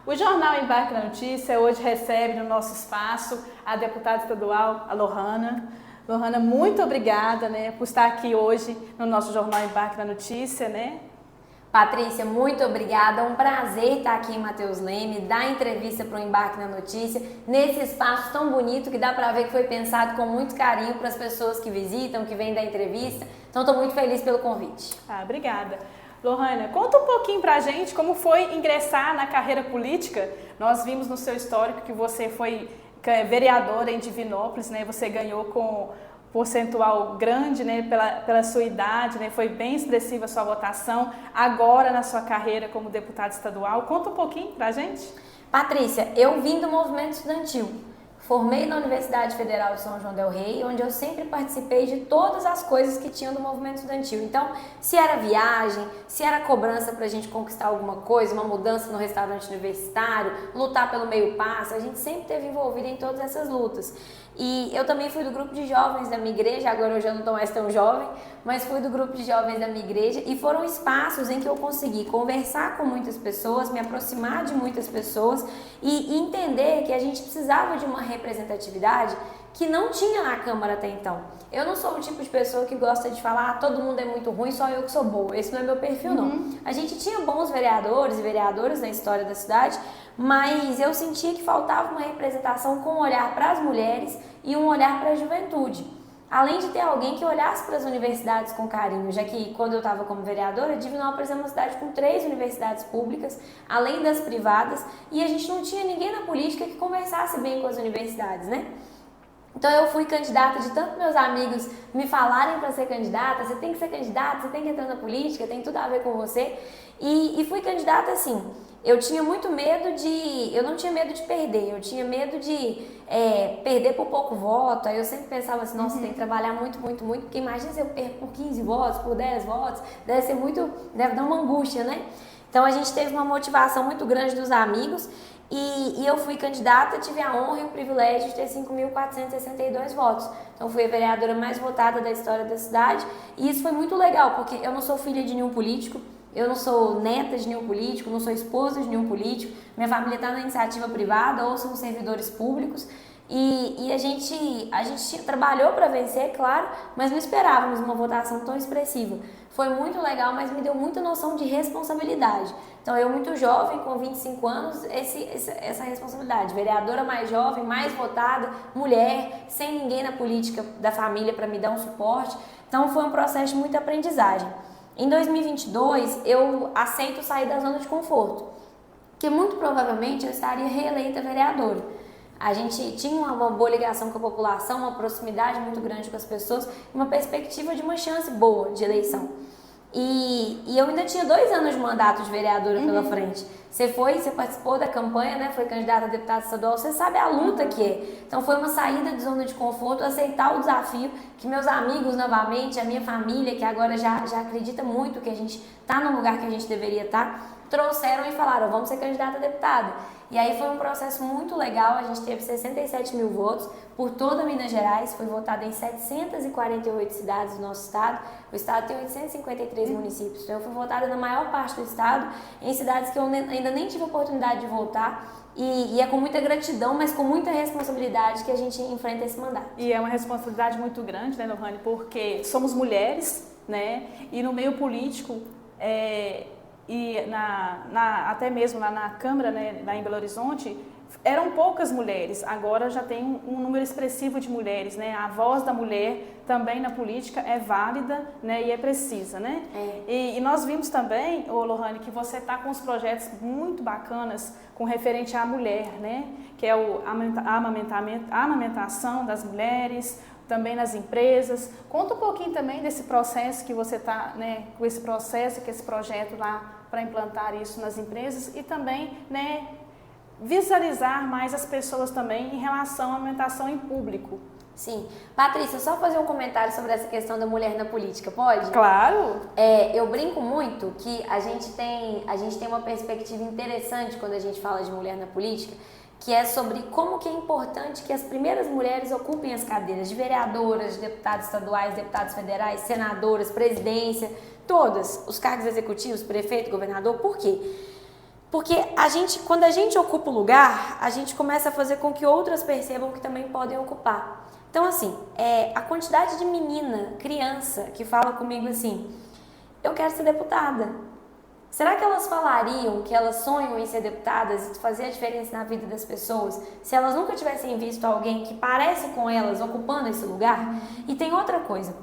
O Jornal Embarque na Notícia hoje recebe no nosso espaço a deputada estadual, a Lohana. Lohana, muito obrigada, né, por estar aqui hoje no nosso Jornal Embarque na Notícia, né? Patrícia, muito obrigada. É um prazer estar aqui em Matheus Leme, dar entrevista para o Embarque na Notícia, nesse espaço tão bonito que dá para ver que foi pensado com muito carinho para as pessoas que visitam, que vêm da entrevista. Então, estou muito feliz pelo convite. Obrigada. Lohana, conta um pouquinho pra gente como foi ingressar na carreira política. Nós vimos no seu histórico que você foi vereadora em Divinópolis, né? Você ganhou com percentual grande, né, pela sua idade, né? Foi bem expressiva a sua votação. Agora, na sua carreira como deputada estadual, conta um pouquinho pra gente. Patrícia, eu vim do movimento estudantil. Formei na Universidade Federal de São João del Rei, onde eu sempre participei de todas as coisas que tinham do movimento estudantil. Então, se era viagem, se era cobrança para a gente conquistar alguma coisa, uma mudança no restaurante universitário, lutar pelo meio passo, a gente sempre esteve envolvida em todas essas lutas. E eu também fui do grupo de jovens da minha igreja, agora eu já não estou mais tão jovem, mas fui do grupo de jovens da minha igreja e foram espaços em que eu consegui conversar com muitas pessoas, me aproximar de muitas pessoas e entender que a gente precisava de uma representatividade que não tinha na Câmara até então. Eu não sou o tipo de pessoa que gosta de falar todo mundo é muito ruim, só eu que sou boa. Esse não é meu perfil, não. A gente tinha bons vereadores e vereadoras na história da cidade, mas eu sentia que faltava uma representação com um olhar para as mulheres e um olhar para a juventude. Além de ter alguém que olhasse para as universidades com carinho, já que quando eu estava como vereadora, Divinópolis é uma cidade com 3 universidades públicas, além das privadas, e a gente não tinha ninguém na política que conversasse bem com as universidades, né? Então eu fui candidata de tanto meus amigos me falarem para ser candidata, você tem que ser candidata, você tem que entrar na política, tem tudo a ver com você. E fui candidata assim. Eu tinha muito medo eu não tinha medo de perder, eu tinha medo de perder por pouco voto. Aí eu sempre pensava assim, nossa, tem que trabalhar muito, muito, muito, porque imagina se eu perco por 15 votos, por 10 votos, deve dar uma angústia, né? Então a gente teve uma motivação muito grande dos amigos. E eu fui candidata, tive a honra e o privilégio de ter 5.462 votos. Então fui a vereadora mais votada da história da cidade e isso foi muito legal, porque eu não sou filha de nenhum político, eu não sou neta de nenhum político, não sou esposa de nenhum político, minha família está na iniciativa privada ou são servidores públicos e a gente trabalhou para vencer, claro, mas não esperávamos uma votação tão expressiva. Foi muito legal, mas me deu muita noção de responsabilidade. Então, eu muito jovem, com 25 anos, essa responsabilidade. Vereadora mais jovem, mais votada, mulher, sem ninguém na política da família para me dar um suporte. Então, foi um processo de muita aprendizagem. Em 2022, eu aceito sair da zona de conforto, porque muito provavelmente eu estaria reeleita vereadora. A gente tinha uma boa ligação com a população, uma proximidade muito grande com as pessoas, uma perspectiva de uma chance boa de eleição. E eu ainda tinha 2 anos de mandato de vereadora pela frente. Você participou da campanha, né? Foi candidata a deputada estadual, você sabe a luta que é. Então foi uma saída de zona de conforto, aceitar o desafio que meus amigos novamente, a minha família, que agora já acredita muito que a gente está no lugar que a gente deveria estar, trouxeram e falaram, vamos ser candidata a deputada. E aí foi um processo muito legal, a gente teve 67 mil votos por toda Minas Gerais, foi votada em 748 cidades do nosso estado, o estado tem 853 municípios, então eu fui votada na maior parte do estado, em cidades que eu ainda nem tive oportunidade de votar, e é com muita gratidão, mas com muita responsabilidade que a gente enfrenta esse mandato. E é uma responsabilidade muito grande, né, Lohane, porque somos mulheres, né, e no meio político, e até mesmo lá na Câmara, né, lá em Belo Horizonte, eram poucas mulheres, agora já tem um número expressivo de mulheres, né? A voz da mulher também na política é válida, né, e é precisa, né? E nós vimos também, Lohane, que você está com uns projetos muito bacanas com referente à mulher, né? Que é a amamentação das mulheres, também nas empresas. Conta um pouquinho também desse processo que você está, né, com esse processo, com esse projeto lá para implantar isso nas empresas e também, né, visualizar mais as pessoas também em relação à alimentação em público. Sim. Patrícia, só fazer um comentário sobre essa questão da mulher na política, pode? Claro! Eu brinco muito que a gente tem uma perspectiva interessante quando a gente fala de mulher na política, que é sobre como que é importante que as primeiras mulheres ocupem as cadeiras de vereadoras, de deputados estaduais, deputados federais, senadoras, presidência, todas, os cargos executivos, prefeito, governador. Por quê? Porque quando a gente ocupa o lugar, a gente começa a fazer com que outras percebam que também podem ocupar. Então, assim, a quantidade de menina, criança, que fala comigo assim, eu quero ser deputada. Será que elas falariam que elas sonham em ser deputadas e fazer a diferença na vida das pessoas se elas nunca tivessem visto alguém que parece com elas ocupando esse lugar? E tem outra coisa,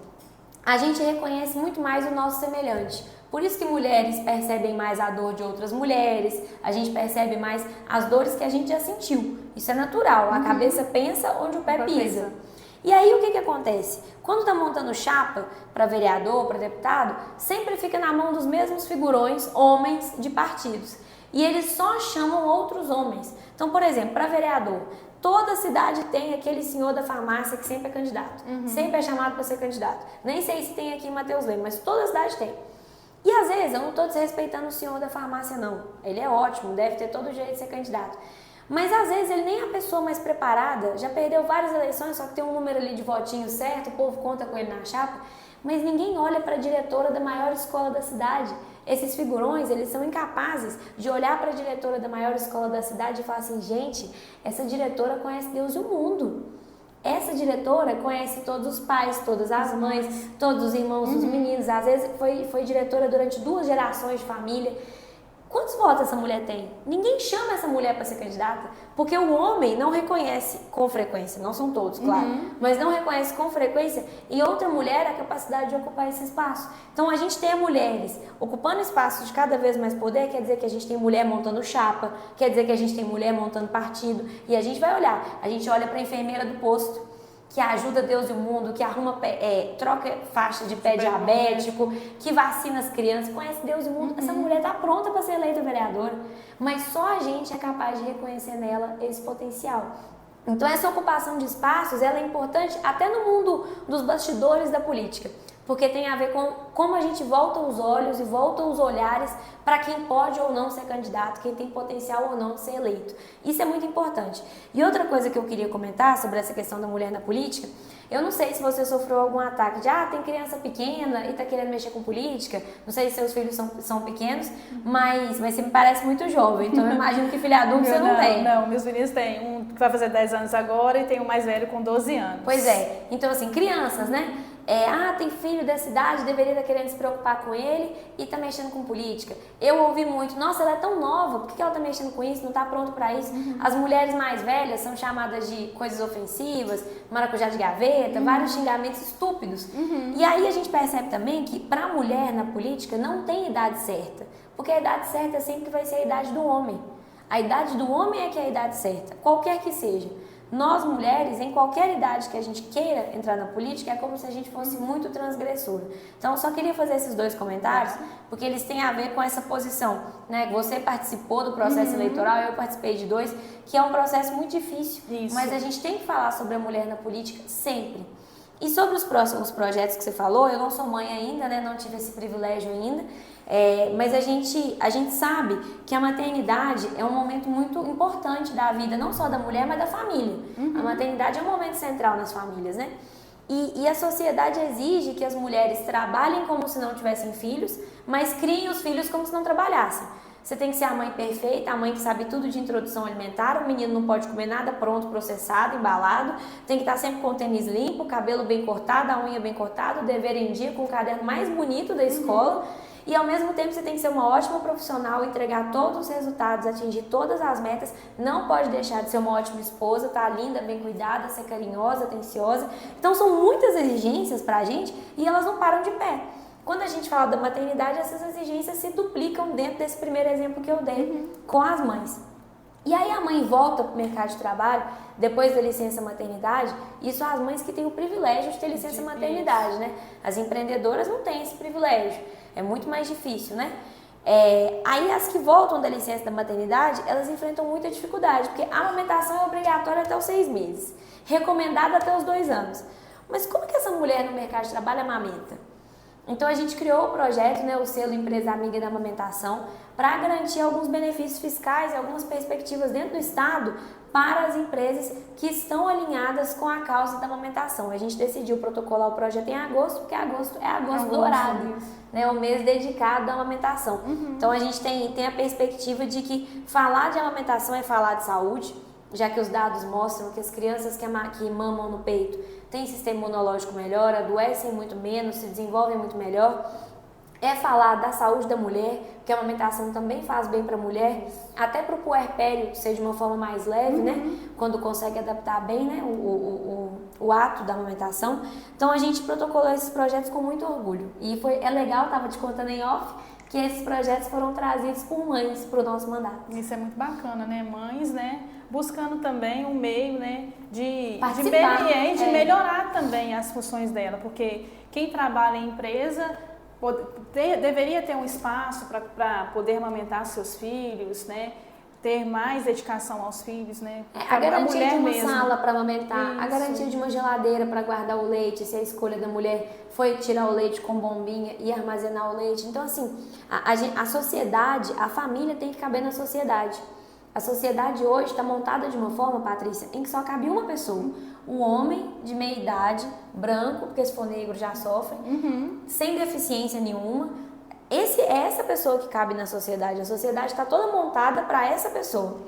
a gente reconhece muito mais o nosso semelhante. Por isso que mulheres percebem mais a dor de outras mulheres, a gente percebe mais as dores que a gente já sentiu. Isso é natural, a cabeça pensa onde o pé pisa. E aí o que acontece? Quando está montando chapa para vereador, para deputado, sempre fica na mão dos mesmos figurões, homens de partidos. E eles só chamam outros homens. Então, por exemplo, para vereador, toda cidade tem aquele senhor da farmácia que sempre é candidato. Sempre é chamado para ser candidato. Nem sei se tem aqui em Mateus Leme, mas toda cidade tem. E às vezes, eu não estou desrespeitando o senhor da farmácia, não. Ele é ótimo, deve ter todo o jeito de ser candidato. Mas às vezes ele nem é a pessoa mais preparada, já perdeu várias eleições, só que tem um número ali de votinho certo, o povo conta com ele na chapa, mas ninguém olha para a diretora da maior escola da cidade. Esses figurões, eles são incapazes de olhar para a diretora da maior escola da cidade e falar assim, gente, essa diretora conhece Deus e o mundo. Essa diretora conhece todos os pais, todas as mães, todos os irmãos dos meninos, às vezes foi diretora durante 2 gerações de família. Quantos votos essa mulher tem? Ninguém chama essa mulher para ser candidata, porque o homem não reconhece com frequência, não são todos, claro, mas não reconhece com frequência em outra mulher a capacidade de ocupar esse espaço. Então, a gente ter mulheres ocupando espaços de cada vez mais poder, quer dizer que a gente tem mulher montando chapa, quer dizer que a gente tem mulher montando partido, e a gente vai olhar, a gente olha para a enfermeira do posto, que ajuda Deus e o mundo, que arruma troca faixa de pé diabético, que vacina as crianças, conhece Deus e o mundo. Essa mulher está pronta para ser eleita vereadora, mas só a gente é capaz de reconhecer nela esse potencial. Então essa ocupação de espaços, ela é importante até no mundo dos bastidores da política, porque tem a ver com como a gente volta os olhos e volta os olhares para quem pode ou não ser candidato, quem tem potencial ou não de ser eleito. Isso é muito importante. E outra coisa que eu queria comentar sobre essa questão da mulher na política, eu não sei se você sofreu algum ataque de, tem criança pequena e está querendo mexer com política, não sei se seus filhos são pequenos, mas você me parece muito jovem, então eu imagino que filho adulto você não tem. Não, meus meninos têm um que vai fazer 10 anos agora e tem um mais velho com 12 anos. Pois é, então assim, crianças, né? Tem filho dessa idade, deveria estar querendo se preocupar com ele e está mexendo com política. Eu ouvi muito, nossa, ela é tão nova, por que ela está mexendo com isso, não está pronto para isso? As mulheres mais velhas são chamadas de coisas ofensivas, maracujá de gaveta, vários xingamentos estúpidos. E aí a gente percebe também que para a mulher na política não tem idade certa, porque a idade certa sempre vai ser a idade do homem. A idade do homem é que é a idade certa, qualquer que seja. Nós, mulheres, em qualquer idade que a gente queira entrar na política, é como se a gente fosse muito transgressora. Então, eu só queria fazer esses 2 comentários, porque eles têm a ver com essa posição, né? Você participou do processo eleitoral, eu participei de 2, que é um processo muito difícil, mas a gente tem que falar sobre a mulher na política sempre. E sobre os próximos projetos que você falou, eu não sou mãe ainda, né? Não tive esse privilégio ainda, mas a gente sabe que a maternidade é um momento muito importante da vida, não só da mulher, mas da família. A maternidade é um momento central nas famílias, né? E a sociedade exige que as mulheres trabalhem como se não tivessem filhos, mas criem os filhos como se não trabalhassem. Você tem que ser a mãe perfeita, a mãe que sabe tudo de introdução alimentar, o menino não pode comer nada pronto, processado, embalado, tem que estar sempre com o tênis limpo, o cabelo bem cortado, a unha bem cortada, o dever em dia, com o caderno mais bonito da escola. E ao mesmo tempo você tem que ser uma ótima profissional, entregar todos os resultados, atingir todas as metas, não pode deixar de ser uma ótima esposa, tá linda, bem cuidada, ser carinhosa, atenciosa. Então são muitas exigências pra gente e elas não param de pé. Quando a gente fala da maternidade, essas exigências se duplicam dentro desse primeiro exemplo que eu dei com as mães. E aí a mãe volta para o mercado de trabalho, depois da licença maternidade, isso as mães que têm o privilégio de ter licença maternidade, né? As empreendedoras não têm esse privilégio, é muito mais difícil, né? Aí as que voltam da licença da maternidade, elas enfrentam muita dificuldade, porque a amamentação é obrigatória até os 6 meses, recomendada até os 2 anos. Mas como que essa mulher no mercado de trabalho amamenta? Então a gente criou o projeto, né, o selo Empresa Amiga da Amamentação, para garantir alguns benefícios fiscais e algumas perspectivas dentro do Estado para as empresas que estão alinhadas com a causa da amamentação. A gente decidiu protocolar o projeto em agosto, porque agosto é agosto dourado, né, o mês dedicado à amamentação. Então a gente tem a perspectiva de que falar de amamentação é falar de saúde, já que os dados mostram que as crianças que mamam no peito têm sistema imunológico melhor, adoecem muito menos, se desenvolvem muito melhor. É falar da saúde da mulher, que a amamentação também faz bem para a mulher, até para o puerpério ser de uma forma mais leve, né? Quando consegue adaptar bem, né? O ato da amamentação. Então a gente protocolou esses projetos com muito orgulho. E é legal, estava te contando em off, que esses projetos foram trazidos por mães para o nosso mandato. Isso é muito bacana, né? Mães, né? Buscando também um meio, né? De melhorar também as funções dela, porque quem trabalha em empresa deveria ter um espaço para poder amamentar seus filhos, né? Ter mais dedicação aos filhos, né? A garantia de uma sala para amamentar, a garantia de uma geladeira para guardar o leite, se a escolha da mulher foi tirar o leite com bombinha e armazenar o leite. Então, assim, a sociedade, a família tem que caber na sociedade. A sociedade hoje está montada de uma forma, Patrícia, em que só cabe uma pessoa. Um homem de meia idade, branco, porque se for negro já sofre, sem deficiência nenhuma. É essa pessoa que cabe na sociedade. A sociedade está toda montada para essa pessoa.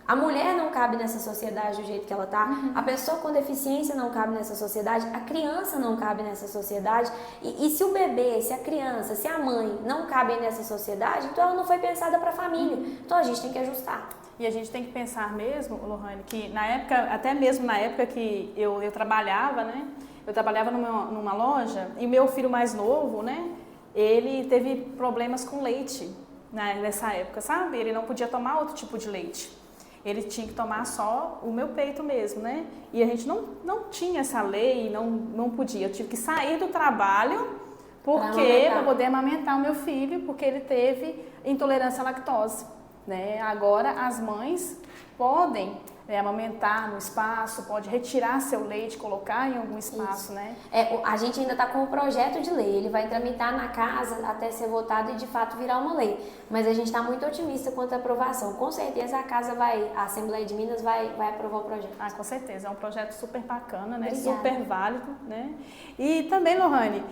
A mulher não cabe nessa sociedade do jeito que ela está. A pessoa com deficiência não cabe nessa sociedade. A criança não cabe nessa sociedade. E se o bebê, se a criança, se a mãe não cabem nessa sociedade, então ela não foi pensada para a família. Então a gente tem que ajustar. E a gente tem que pensar mesmo, Lohane, que na época, até mesmo na época que eu trabalhava, né? Eu trabalhava numa loja e meu filho mais novo, né? Ele teve problemas com leite, né, nessa época, sabe? Ele não podia tomar outro tipo de leite. Ele tinha que tomar só o meu peito mesmo, né? E a gente não tinha essa lei, não podia. Eu tive que sair do trabalho para poder amamentar o meu filho, porque ele teve intolerância à lactose, né? Agora as mães podem amamentar no espaço, pode retirar seu leite, colocar em algum espaço, né? A gente ainda está com o projeto de lei, ele vai tramitar na casa até ser votado e de fato virar uma lei. Mas a gente está muito otimista quanto à aprovação. Com certeza a Assembleia de Minas vai aprovar o projeto. Ah, com certeza, é um projeto super bacana, né? Obrigada. Super válido, né? E também, Lohane,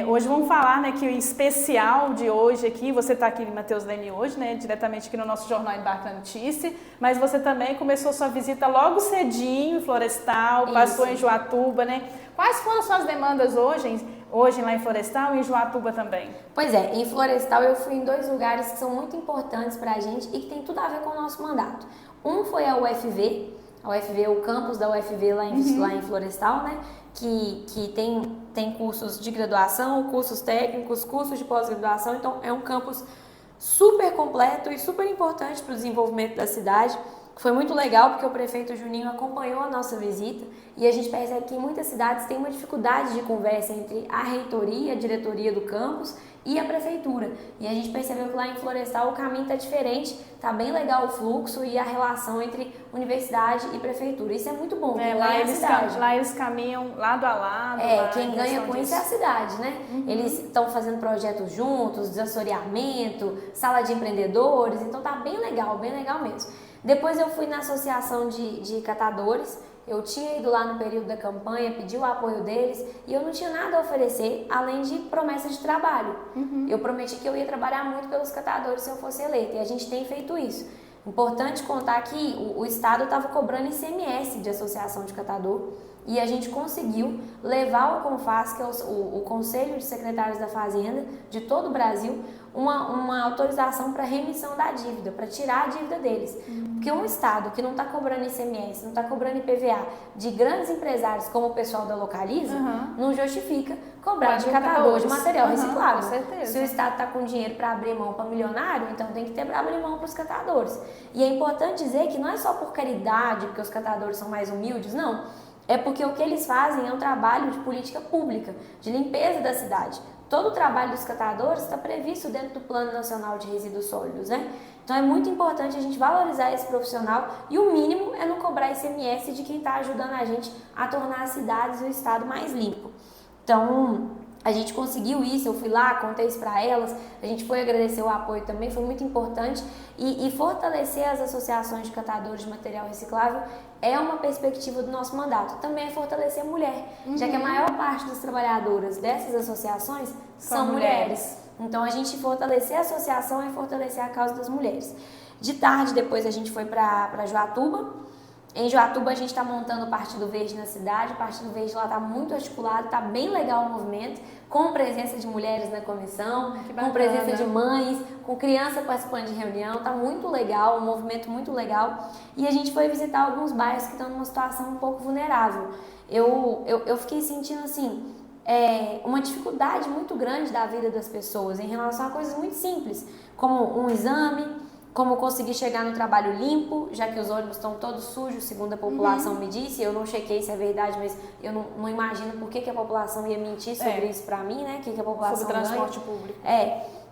hoje vamos falar, né, que o especial de hoje aqui, você está aqui em Mateus Leme hoje, né, diretamente aqui no nosso Jornal Embarque na Notícia, mas você também começou sua visita logo cedinho em Florestal, passou em Joatuba, né? Quais foram as suas demandas hoje lá em Florestal e em Joatuba também? Pois é, em Florestal eu fui em 2 lugares que são muito importantes para a gente e que tem tudo a ver com o nosso mandato. Um foi a UFV, o campus da UFV lá em Florestal, né? Que tem cursos de graduação, cursos técnicos, cursos de pós-graduação, então é um campus super completo e super importante para o desenvolvimento da cidade. Foi muito legal porque o prefeito Juninho acompanhou a nossa visita e a gente percebe que em muitas cidades tem uma dificuldade de conversa entre a reitoria, a diretoria do campus e a prefeitura. E a gente percebeu que lá em Florestal o caminho está diferente, está bem legal o fluxo e a relação entre universidade e prefeitura. Isso é muito bom. Lá eles caminham lado a lado. Quem ganha com isso é a cidade, né? Eles estão fazendo projetos juntos, desassoreamento, sala de empreendedores, então tá bem legal mesmo. Depois eu fui na associação de catadores, eu tinha ido lá no período da campanha, pedi o apoio deles e eu não tinha nada a oferecer além de promessas de trabalho. Eu prometi que eu ia trabalhar muito pelos catadores se eu fosse eleita e a gente tem feito isso. Importante contar que o Estado estava cobrando ICMS de associação de catador e a gente conseguiu levar o CONFAS, que é o Conselho de Secretários da Fazenda de todo o Brasil, uma autorização para remissão da dívida, para tirar a dívida deles. Porque um Estado que não está cobrando ICMS, não está cobrando IPVA de grandes empresários como o pessoal da Localiza, não justifica cobrar de catador de material reciclável. Com certeza. Se o Estado está com dinheiro para abrir mão para milionário, então tem que abrir mão para os catadores. E é importante dizer que não é só por caridade, porque os catadores são mais humildes, não. É porque o que eles fazem é um trabalho de política pública, de limpeza da cidade. Todo o trabalho dos catadores está previsto dentro do Plano Nacional de Resíduos Sólidos, né? Então é muito importante a gente valorizar esse profissional e o mínimo é não cobrar ICMS de quem está ajudando a gente a tornar as cidades e o estado mais limpo. Então, A gente conseguiu isso, eu fui lá, contei isso para elas, a gente foi agradecer o apoio também, foi muito importante. E fortalecer as associações de catadores de material reciclável é uma perspectiva do nosso mandato. Também é fortalecer a mulher, já que a maior parte das trabalhadoras dessas associações são mulheres. Então, a gente fortalecer a associação é fortalecer a causa das mulheres. De tarde, depois a gente foi para Joatuba. Em Joatuba a gente está montando o Partido Verde na cidade, o Partido Verde lá está muito articulado, está bem legal o movimento, com presença de mulheres na comissão, com presença de mães, com criança participando de reunião, está muito legal, um movimento muito legal. E a gente foi visitar alguns bairros que estão numa situação um pouco vulnerável. Eu fiquei sentindo assim, uma dificuldade muito grande da vida das pessoas em relação a coisas muito simples, como um exame, como conseguir chegar no trabalho limpo, já que os ônibus estão todos sujos, segundo a população me disse. Eu não chequei se é verdade, mas eu não imagino por que a população ia mentir sobre isso pra mim, né? O que a população sobre transporte público.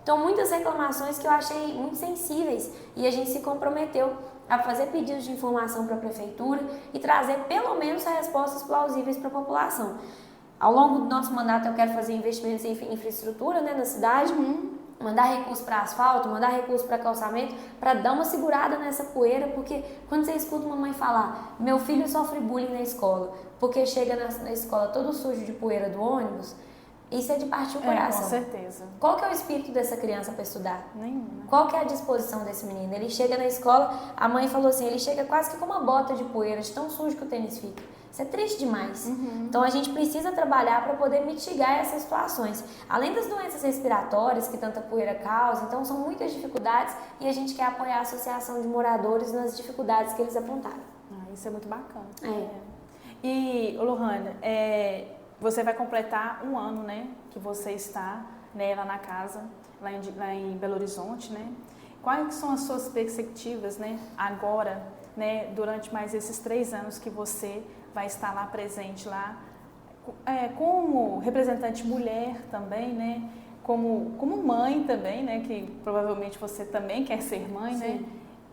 Então, muitas reclamações que eu achei muito sensíveis e a gente se comprometeu a fazer pedidos de informação para a prefeitura e trazer pelo menos respostas plausíveis para a população. Ao longo do nosso mandato eu quero fazer investimentos em infraestrutura, né, na cidade, mandar recurso para asfalto, mandar recurso para calçamento, para dar uma segurada nessa poeira, porque quando você escuta uma mãe falar, meu filho sofre bullying na escola, porque chega na escola todo sujo de poeira do ônibus, isso é de partir o coração. Com certeza. Qual que é o espírito dessa criança para estudar? Nenhuma. Qual que é a disposição desse menino? Ele chega na escola, a mãe falou assim, ele chega quase que com uma bota de poeira, de tão sujo que o tênis fica. Isso é triste demais. Então a gente precisa trabalhar para poder mitigar essas situações. Além das doenças respiratórias que tanta poeira causa, então são muitas dificuldades e a gente quer apoiar a associação de moradores nas dificuldades que eles apontaram. Isso é muito bacana. E, Lohane, você vai completar um ano, né, que você está, né, lá na casa, lá em Belo Horizonte, né? Quais são as suas perspectivas, né, agora, né, durante mais esses 3 anos que você vai estar lá presente lá, como representante mulher também, né, como mãe também, né, que provavelmente você também quer ser mãe, né?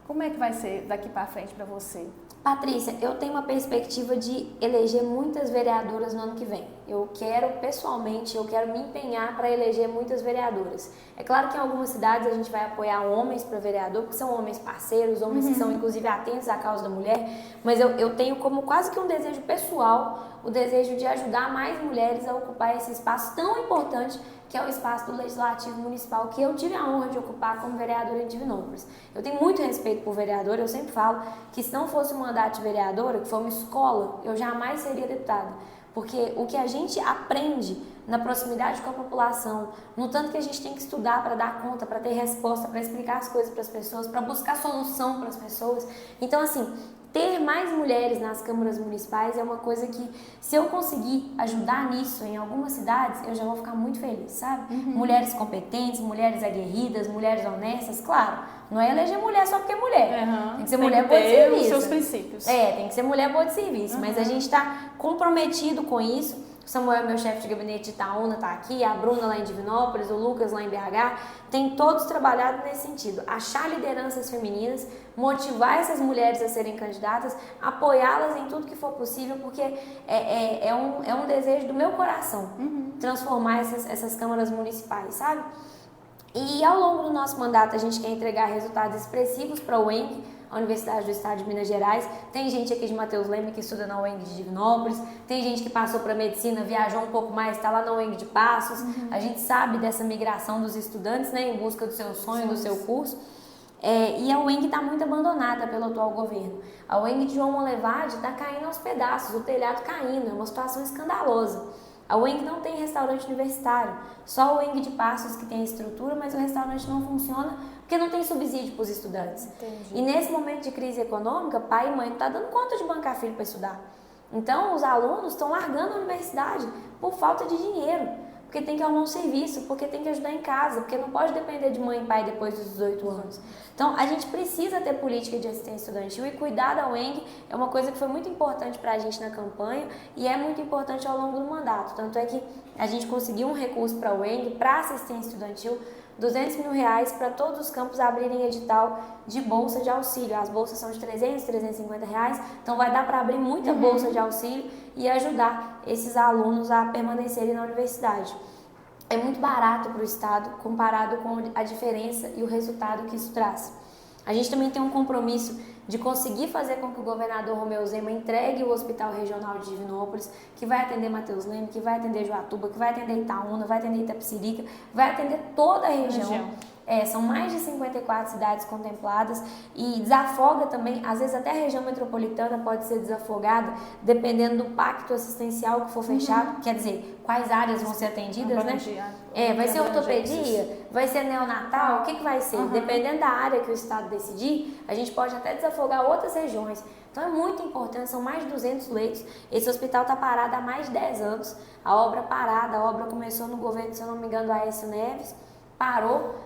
Como é que vai ser daqui para frente para você? Patrícia, eu tenho uma perspectiva de eleger muitas vereadoras no ano que vem. Eu quero, pessoalmente, me empenhar para eleger muitas vereadoras. É claro que em algumas cidades a gente vai apoiar homens para vereador, porque são homens parceiros, homens que são inclusive atentos à causa da mulher, mas eu tenho como quase que um desejo pessoal, o desejo de ajudar mais mulheres a ocupar esse espaço tão importante que é o espaço do Legislativo Municipal, que eu tive a honra de ocupar como vereadora em Divinópolis. Eu tenho muito respeito por vereadora, eu sempre falo que se não fosse um mandato de vereadora, que foi uma escola, eu jamais seria deputada. Porque o que a gente aprende na proximidade com a população, no tanto que a gente tem que estudar para dar conta, para ter resposta, para explicar as coisas para as pessoas, para buscar solução para as pessoas. Então, assim, ter mais mulheres nas câmaras municipais é uma coisa que, se eu conseguir ajudar nisso em algumas cidades, eu já vou ficar muito feliz, sabe? Mulheres competentes, mulheres aguerridas, mulheres honestas, claro. Não é eleger mulher só porque é mulher. Tem que ser mulher boa de serviço. Os seus princípios. Tem que ser mulher boa de serviço. Mas a gente está comprometido com isso. O Samuel, meu chefe de gabinete de Itaúna, está aqui, a Bruna lá em Divinópolis, o Lucas lá em BH, tem todos trabalhado nesse sentido. Achar lideranças femininas, motivar essas mulheres a serem candidatas, apoiá-las em tudo que for possível, porque é um desejo do meu coração transformar essas câmaras municipais, sabe? E ao longo do nosso mandato a gente quer entregar resultados expressivos para a UENG, a Universidade do Estado de Minas Gerais. Tem gente aqui de Mateus Leme que estuda na UENG de Divinópolis, tem gente que passou para medicina, viajou um pouco mais, está lá na UENG de Passos. A gente sabe dessa migração dos estudantes, né, em busca do seu sonho, do seu curso. E a UENG está muito abandonada pelo atual governo. A UENG de João Monlevade está caindo aos pedaços, o telhado caindo, é uma situação escandalosa. A UENG não tem restaurante universitário, só a UENG de Passos que tem estrutura, mas o restaurante não funciona porque não tem subsídio para os estudantes. Entendi. E nesse momento de crise econômica, pai e mãe não estão dando conta de bancar filho para estudar. Então, os alunos estão largando a universidade por falta de dinheiro, porque tem que arrumar um serviço, porque tem que ajudar em casa, porque não pode depender de mãe e pai depois dos 18 anos. Então, a gente precisa ter política de assistência estudantil e cuidar da UENG é uma coisa que foi muito importante para a gente na campanha e é muito importante ao longo do mandato. Tanto é que a gente conseguiu um recurso para a UENG, para assistência estudantil, R$200 mil para todos os campos abrirem edital de bolsa de auxílio. As bolsas são de R$300, R$350, então vai dar para abrir muita bolsa de auxílio e ajudar esses alunos a permanecerem na universidade. é muito barato para o Estado comparado com a diferença e o resultado que isso traz. A gente também tem um compromisso de conseguir fazer com que o governador Romeu Zema entregue o Hospital Regional de Divinópolis, que vai atender Matheus Leme, que vai atender Joatuba, que vai atender Itaúna, vai atender Itapecerica, vai atender toda a região. São mais de 54 cidades contempladas e desafoga também, às vezes até a região metropolitana pode ser desafogada, dependendo do pacto assistencial que for fechado, quer dizer, quais áreas vão ser atendidas, né? Vai ser ortopedia, vai ser neonatal, o que vai ser? Dependendo da área que o Estado decidir, a gente pode até desafogar outras regiões. Então é muito importante, são mais de 200 leitos, esse hospital está parado há mais de 10 anos, a obra parada, a obra começou no governo, se eu não me engano, do Aécio Neves, parou,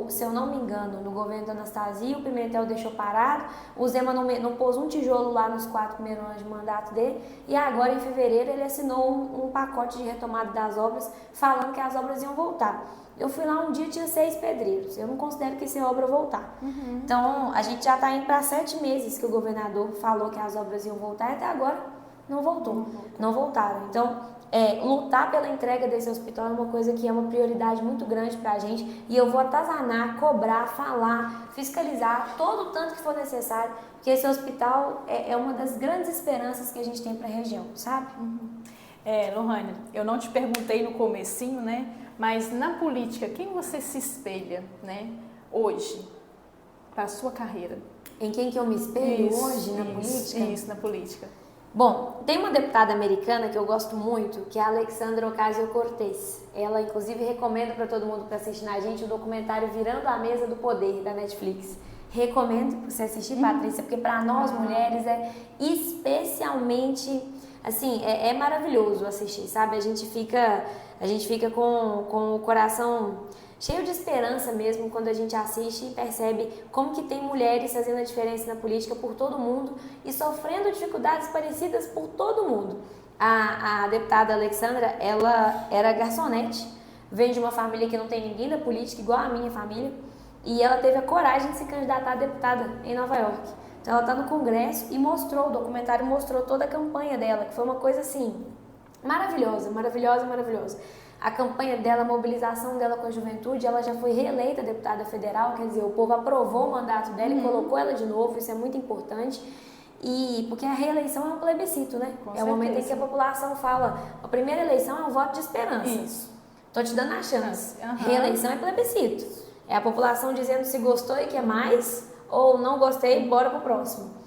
se eu não me engano, no governo da Anastasia, o Pimentel deixou parado, o Zema não pôs um tijolo lá nos 4 primeiros anos de mandato dele, e agora em fevereiro ele assinou um pacote de retomada das obras, falando que as obras iam voltar. Eu fui lá um dia, tinha 6 pedreiros, eu não considero que essa obra voltar. Então, a gente já está indo para 7 meses que o governador falou que as obras iam voltar, e até agora não voltou, não voltaram. Então, lutar pela entrega desse hospital é uma coisa que é uma prioridade muito grande para a gente, e eu vou atazanar, cobrar, falar, fiscalizar todo o tanto que for necessário, porque esse hospital é uma das grandes esperanças que a gente tem para a região, sabe? Lohane, eu não te perguntei no comecinho, né? Mas na política, quem você se espelha, né? Hoje, para a sua carreira? Em quem que eu me espelho hoje na política? Isso, na política. Bom, tem uma deputada americana que eu gosto muito, que é a Alexandra Ocasio-Cortez. Ela, inclusive, recomenda para todo mundo para assistir na gente o documentário Virando a Mesa do Poder, da Netflix. Recomendo para você assistir, Patrícia, porque para nós mulheres é especialmente, assim, é maravilhoso assistir, sabe? A gente fica com o coração cheio de esperança mesmo quando a gente assiste e percebe como que tem mulheres fazendo a diferença na política por todo mundo e sofrendo dificuldades parecidas por todo mundo. A deputada Alexandra, ela era garçonete, vem de uma família que não tem ninguém da política, igual a minha família, e ela teve a coragem de se candidatar a deputada em Nova York. Então ela está no Congresso e o documentário mostrou toda a campanha dela, que foi uma coisa assim, maravilhosa, maravilhosa, maravilhosa. A campanha dela, a mobilização dela com a juventude, ela já foi reeleita deputada federal, quer dizer, o povo aprovou o mandato dela e colocou ela de novo, isso é muito importante. E porque a reeleição é um plebiscito, né? É o momento em que a população fala, a primeira eleição é um voto de esperança. Isso. Tô te dando a chance. Reeleição é plebiscito. É a população dizendo se gostou e quer mais, ou não gostei, bora pro próximo.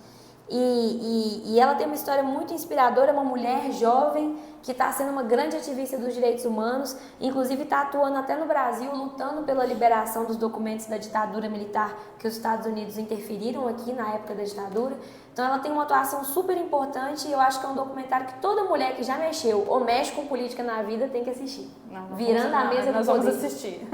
E ela tem uma história muito inspiradora, uma mulher jovem que está sendo uma grande ativista dos direitos humanos, inclusive está atuando até no Brasil, lutando pela liberação dos documentos da ditadura militar que os Estados Unidos interferiram aqui na época da ditadura. Então ela tem uma atuação super importante e eu acho que é um documentário que toda mulher que já mexeu ou mexe com política na vida tem que assistir. Virando a Mesa do Poder. Nós vamos assistir,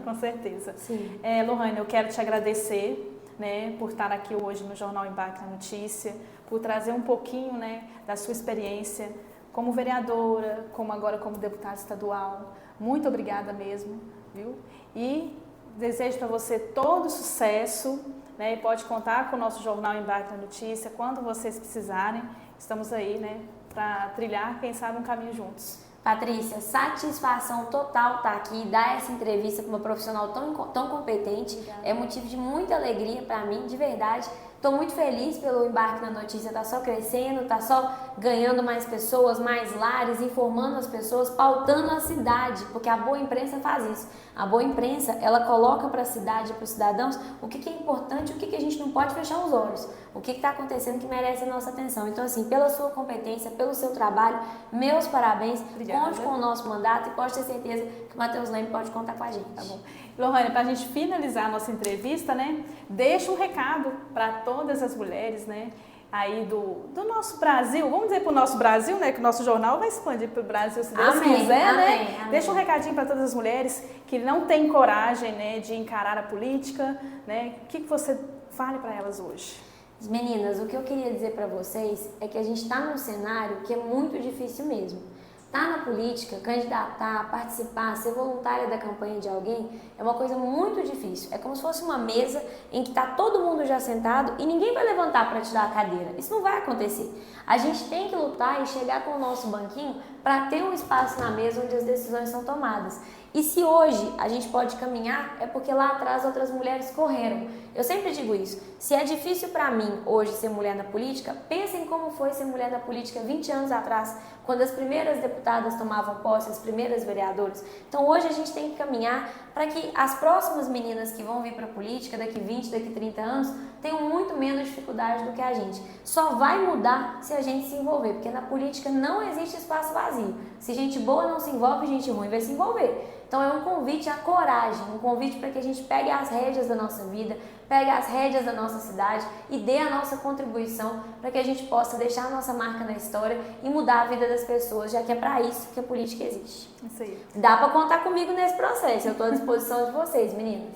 com certeza. Sim. Lohane, eu quero te agradecer, né, por estar aqui hoje no Jornal Impacto na Notícia, por trazer um pouquinho, né, da sua experiência como vereadora, agora como deputada estadual. Muito obrigada mesmo, viu? E desejo para você todo sucesso, né, e pode contar com o nosso Jornal Impacto na Notícia quando vocês precisarem. Estamos aí, né, para trilhar, quem sabe, um caminho juntos. Patrícia, satisfação total estar aqui, dar essa entrevista com uma profissional tão competente. Obrigada. É motivo de muita alegria para mim, de verdade. Estou muito feliz pelo Embarque na Notícia, está só crescendo, está só ganhando mais pessoas, mais lares, informando as pessoas, pautando a cidade, porque a boa imprensa faz isso. A boa imprensa, ela coloca para a cidade, para os cidadãos, o que é importante, o que a gente não pode fechar os olhos, o que está acontecendo que merece a nossa atenção. Então, assim, pela sua competência, pelo seu trabalho, meus parabéns. Obrigada. Conte com o nosso mandato e pode ter certeza que o Matheus Leme pode contar com a gente. Tá bom. Lohane, para a gente finalizar a nossa entrevista, né, deixa um recado para todas as mulheres, né, aí do nosso Brasil, vamos dizer para o nosso Brasil, né, que o nosso jornal vai expandir para o Brasil, se Deus quiser, né? Amém. Deixa um recadinho para todas as mulheres que não têm coragem, né, de encarar a política, né, o que você fale para elas hoje? Meninas, o que eu queria dizer para vocês é que a gente está num cenário que é muito difícil mesmo. Estar na política, candidatar, participar, ser voluntária da campanha de alguém é uma coisa muito difícil. É como se fosse uma mesa em que está todo mundo já sentado e ninguém vai levantar para te dar a cadeira. Isso não vai acontecer. A gente tem que lutar e chegar com o nosso banquinho para ter um espaço na mesa onde as decisões são tomadas. E se hoje a gente pode caminhar, é porque lá atrás outras mulheres correram. Eu sempre digo isso. Se é difícil para mim hoje ser mulher na política, pensem como foi ser mulher na política 20 anos atrás, quando as primeiras deputadas tomavam posse, as primeiras vereadoras. Então hoje a gente tem que caminhar para que as próximas meninas que vão vir para a política daqui 20, daqui 30 anos, tenham muito menos dificuldade do que a gente. Só vai mudar se a gente se envolver, porque na política não existe espaço vazio. Se gente boa não se envolve, gente ruim vai se envolver. Então é um convite à coragem, um convite para que a gente pegue as rédeas da nossa vida, pegue as rédeas da nossa cidade e dê a nossa contribuição para que a gente possa deixar a nossa marca na história e mudar a vida das pessoas, já que é para isso que a política existe. Isso aí. Dá para contar comigo nesse processo, eu estou à disposição de vocês, meninas.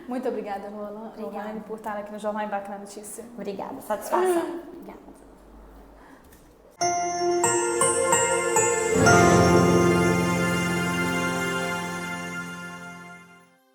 Muito obrigada, Lohane, por estar aqui no Jornal Embarque na Notícia. Obrigada, satisfação. Obrigada.